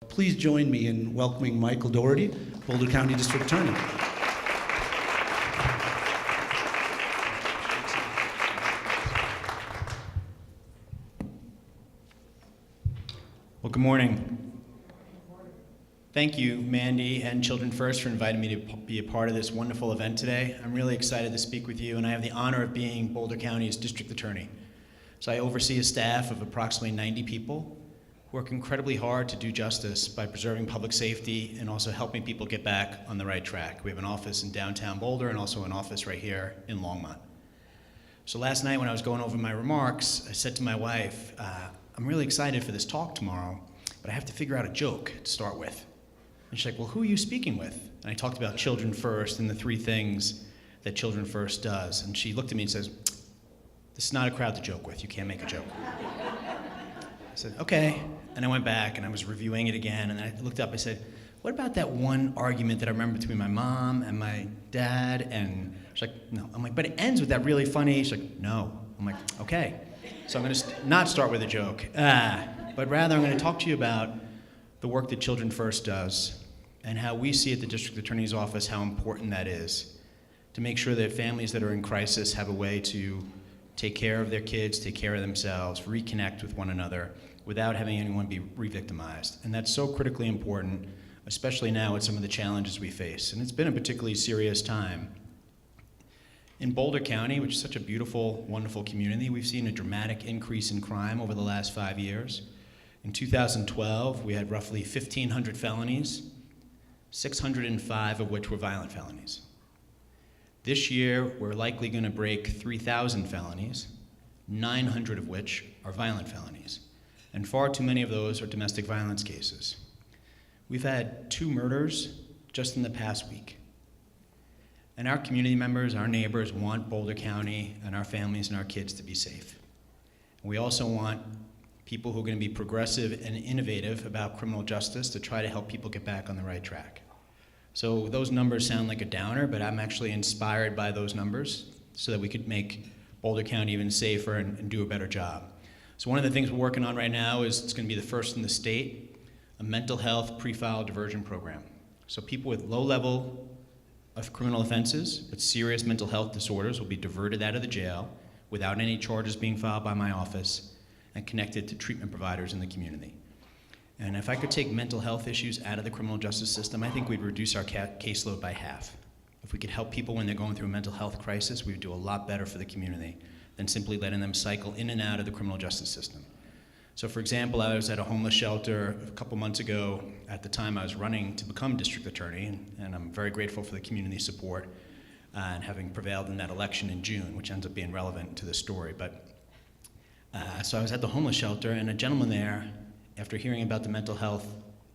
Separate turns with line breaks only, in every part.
Please join me in welcoming Michael Dougherty, Boulder County District Attorney.
Well, good morning. Thank you, Mandy and Children First, for inviting me to be a part of this wonderful event today. I'm really excited to speak with you, and I have the honor of being Boulder County's District Attorney. So I oversee a staff of approximately 90 people who work incredibly hard to do justice by preserving public safety and also helping people get back on the right track. We have an office in downtown Boulder and also an office right here in Longmont. So last night when I was going over my remarks, I said to my wife, I'm really excited for this talk tomorrow, but I have to figure out a joke to start with. And she's like, well, who are you speaking with? And I talked about Children First and the 3 things that Children First does. And she looked at me and says, this is not a crowd to joke with. You can't make a joke. I said, okay. And I went back and I was reviewing it again. And I looked up, I said, what about that one argument that I remember between my mom and my dad? And she's like, no. I'm like, but it ends with that really funny. She's like, no. I'm like, okay. So I'm going to not start with a joke, but rather I'm going to talk to you about the work that Children First does and how we see at the District Attorney's Office how important that is to make sure that families that are in crisis have a way to take care of their kids, take care of themselves, reconnect with one another without having anyone be re-victimized. And that's so critically important, especially now with some of the challenges we face. And it's been a particularly serious time. In Boulder County, which is such a beautiful, wonderful community, we've seen a dramatic increase in crime over the last 5 years. In 2012, we had roughly 1,500 felonies, 605 of which were violent felonies. This year, we're likely going to break 3,000 felonies, 900 of which are violent felonies. And far too many of those are domestic violence cases. We've had 2 murders just in the past week. And our community members, our neighbors want Boulder County and our families and our kids to be safe. And we also want people who are going to be progressive and innovative about criminal justice to try to help people get back on the right track. So those numbers sound like a downer, but I'm actually inspired by those numbers so that we could make Boulder County even safer and do a better job. So one of the things we're working on right now is it's going to be the first in the state, a mental health pre-file diversion program. So people with low level of criminal offenses but serious mental health disorders will be diverted out of the jail without any charges being filed by my office and connected to treatment providers in the community. And if I could take mental health issues out of the criminal justice system, I think we'd reduce our caseload by half. If we could help people when they're going through a mental health crisis, we would do a lot better for the community than simply letting them cycle in and out of the criminal justice system. So for example, I was at a homeless shelter a couple months ago. At the time I was running to become district attorney, and I'm very grateful for the community support and having prevailed in that election in June, which ends up being relevant to this story. But so I was at the homeless shelter, and a gentleman there, after hearing about the mental health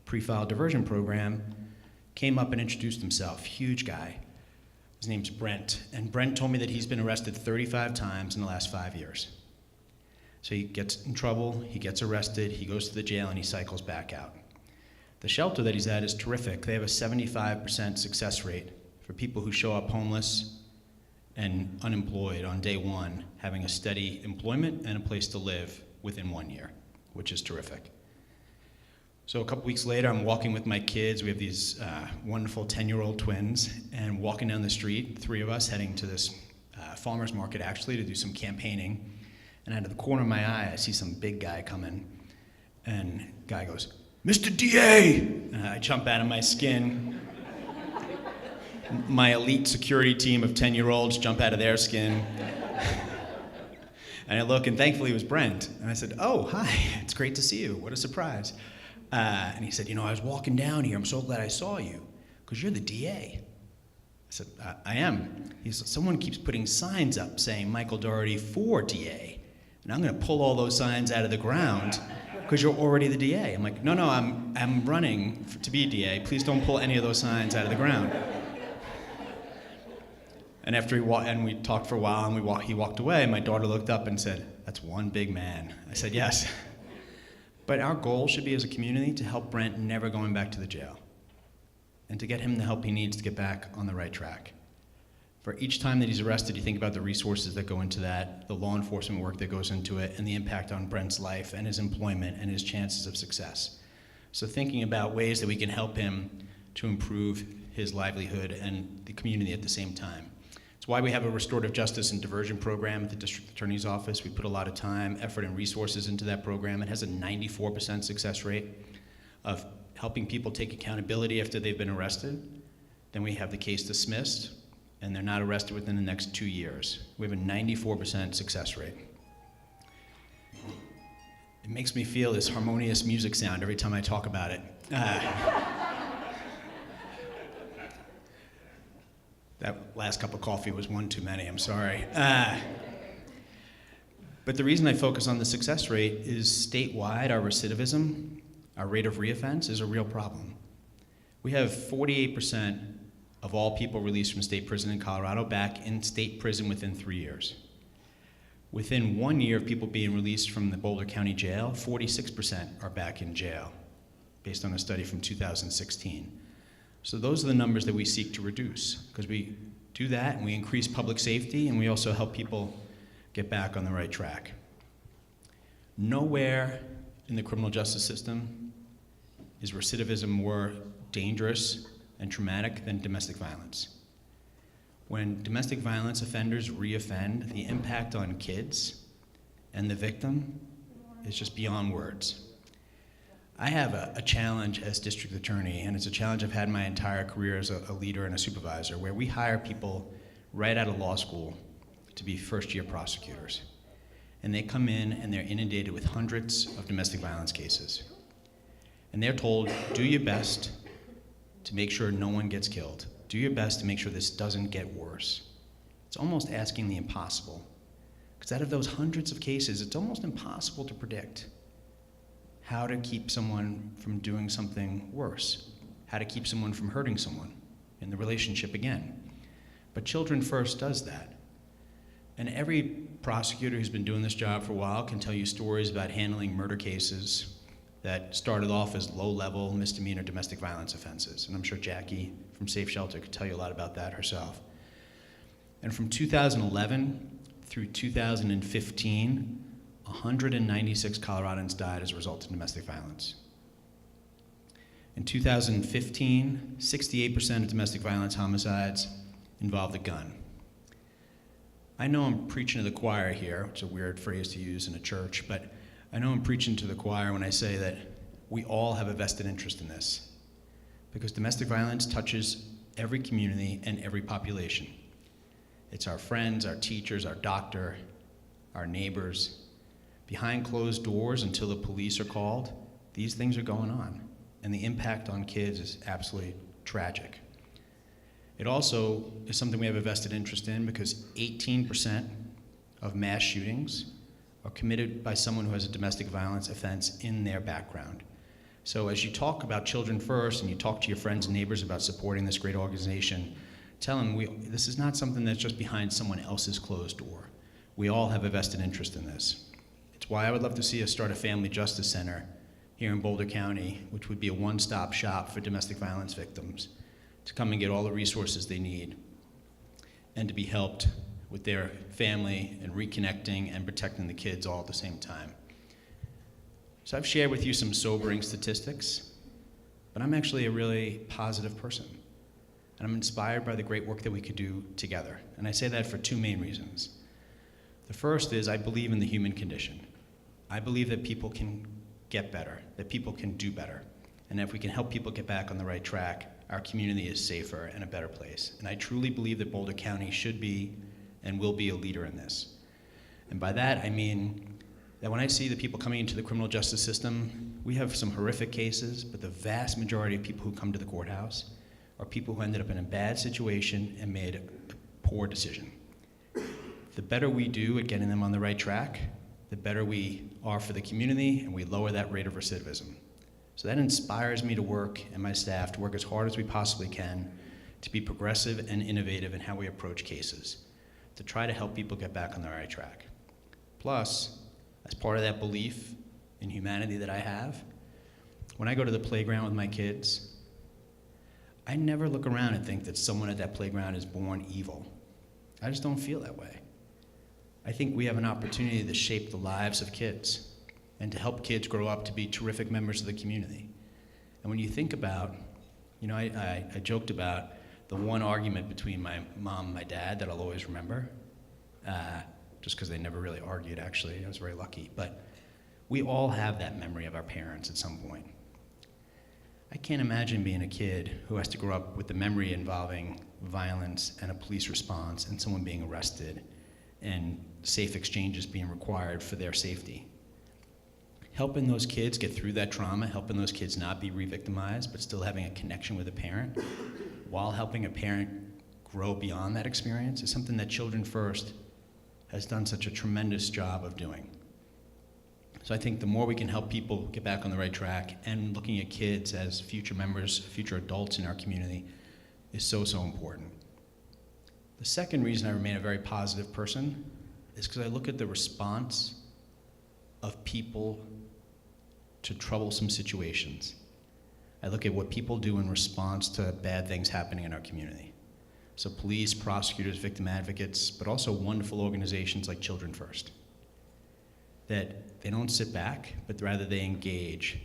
pre-file diversion program, came up and introduced himself. Huge guy. His name's Brent, and Brent told me that he's been arrested 35 times in the last 5 years. So he gets in trouble, he gets arrested, he goes to the jail, and he cycles back out. The shelter that he's at is terrific. They have a 75% success rate for people who show up homeless and unemployed on day 1, having a steady employment and a place to live within 1 year, which is terrific. So a couple weeks later, I'm walking with my kids. We have these wonderful 10-year-old twins, and walking down the street, 3 of us heading to this farmer's market actually to do some campaigning. And out of the corner of my eye, I see some big guy coming, and the guy goes, "Mr. DA!" And I jump out of my skin. My elite security team of 10-year-olds jump out of their skin. And I look, and thankfully it was Brent. And I said, "Oh, hi, it's great to see you. What a surprise." And he said, I was walking down here. I'm so glad I saw you, because you're the DA. I said, I am. He said, someone keeps putting signs up saying Michael Dougherty for DA. And I'm going to pull all those signs out of the ground because you're already the DA. I'm like, no, I'm running to be DA. Please don't pull any of those signs out of the ground. And after we talked for a while, and he walked away, my daughter looked up and said, "That's one big man." I said, "Yes." But our goal should be as a community to help Brent never going back to the jail and to get him the help he needs to get back on the right track. For each time that he's arrested, you think about the resources that go into that, the law enforcement work that goes into it, and the impact on Brent's life and his employment and his chances of success. So thinking about ways that we can help him to improve his livelihood and the community at the same time. It's why we have a restorative justice and diversion program at the district attorney's office. We put a lot of time, effort, and resources into that program. It has a 94% success rate of helping people take accountability after they've been arrested. Then we have the case dismissed, and they're not arrested within the next 2 years. We have a 94% success rate. It makes me feel this harmonious music sound every time I talk about it. That last cup of coffee was one too many, I'm sorry. But the reason I focus on the success rate is statewide, our recidivism, our rate of reoffense is a real problem. We have 48% of all people released from state prison in Colorado back in state prison within 3 years. Within 1 year of people being released from the Boulder County Jail, 46% are back in jail, based on a study from 2016. So those are the numbers that we seek to reduce, because we do that and we increase public safety and we also help people get back on the right track. Nowhere in the criminal justice system is recidivism more dangerous and traumatic than domestic violence. When domestic violence offenders reoffend, the impact on kids and the victim is just beyond words. I have a challenge as district attorney, and it's a challenge I've had my entire career as a leader and a supervisor, where we hire people right out of law school to be first-year prosecutors. And they come in and they're inundated with hundreds of domestic violence cases. And they're told, do your best to make sure no one gets killed. Do your best to make sure this doesn't get worse. It's almost asking the impossible. Because out of those hundreds of cases, it's almost impossible to predict how to keep someone from doing something worse, how to keep someone from hurting someone in the relationship again. But Children First does that. And every prosecutor who's been doing this job for a while can tell you stories about handling murder cases that started off as low-level misdemeanor domestic violence offenses. And I'm sure Jackie from Safe Shelter could tell you a lot about that herself. And from 2011 through 2015, 196 Coloradans died as a result of domestic violence. In 2015, 68% of domestic violence homicides involved a gun. I know I'm preaching to the choir here, which is a weird phrase to use in a church, but I know I'm preaching to the choir when I say that we all have a vested interest in this, because domestic violence touches every community and every population. It's our friends, our teachers, our doctor, our neighbors. Behind closed doors until the police are called, these things are going on, and the impact on kids is absolutely tragic. It also is something we have a vested interest in because 18% of mass shootings are committed by someone who has a domestic violence offense in their background. So as you talk about Children First and you talk to your friends and neighbors about supporting this great organization, tell them this is not something that's just behind someone else's closed door. We all have a vested interest in this. It's why I would love to see us start a family justice center here in Boulder County, which would be a one-stop shop for domestic violence victims, to come and get all the resources they need and to be helped with their family and reconnecting and protecting the kids all at the same time. So I've shared with you some sobering statistics, but I'm actually a really positive person. And I'm inspired by the great work that we could do together. And I say that for two main reasons. The first is I believe in the human condition. I believe that people can get better, that people can do better. And if we can help people get back on the right track, our community is safer and a better place. And I truly believe that Boulder County should be and will be a leader in this. And by that, I mean that when I see the people coming into the criminal justice system, we have some horrific cases, but the vast majority of people who come to the courthouse are people who ended up in a bad situation and made a poor decision. The better we do at getting them on the right track, the better we are for the community, and we lower that rate of recidivism. So that inspires me to work, and my staff to work as hard as we possibly can to be progressive and innovative in how we approach cases, to try to help people get back on the right track. Plus, as part of that belief in humanity that I have, when I go to the playground with my kids, I never look around and think that someone at that playground is born evil. I just don't feel that way. I think we have an opportunity to shape the lives of kids and to help kids grow up to be terrific members of the community. And when you think about, I joked about the one argument between my mom and my dad that I'll always remember, just because they never really argued, actually. I was very lucky. But we all have that memory of our parents at some point. I can't imagine being a kid who has to grow up with the memory involving violence and a police response and someone being arrested and safe exchanges being required for their safety. Helping those kids get through that trauma, helping those kids not be re-victimized, but still having a connection with a parent, while helping a parent grow beyond that experience, is something that Children First has done such a tremendous job of doing. So I think the more we can help people get back on the right track and looking at kids as future members, future adults in our community is so, so important. The second reason I remain a very positive person is because I look at the response of people to troublesome situations. I look at what people do in response to bad things happening in our community. So police, prosecutors, victim advocates, but also wonderful organizations like Children First. That they don't sit back, but rather they engage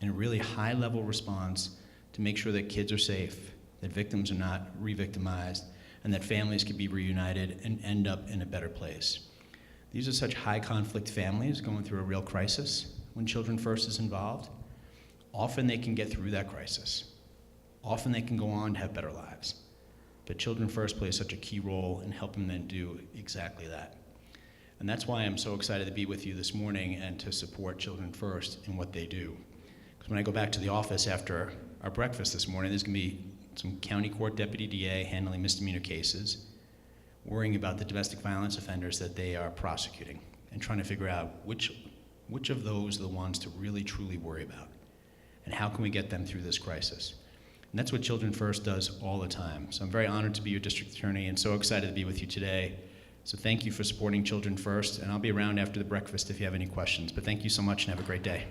in a really high-level response to make sure that kids are safe, that victims are not re-victimized, and that families can be reunited and end up in a better place. These are such high-conflict families going through a real crisis when Children First is involved. Often they can get through that crisis. Often they can go on to have better lives. But Children First plays such a key role in helping them do exactly that. And that's why I'm so excited to be with you this morning and to support Children First in what they do. Because when I go back to the office after our breakfast this morning, there's going to be some county court deputy DA handling misdemeanor cases, worrying about the domestic violence offenders that they are prosecuting, and trying to figure out which of those are the ones to really truly worry about, and how can we get them through this crisis. And that's what Children First does all the time. So I'm very honored to be your district attorney and so excited to be with you today. So thank you for supporting Children First, and I'll be around after the breakfast if you have any questions. But thank you so much and have a great day.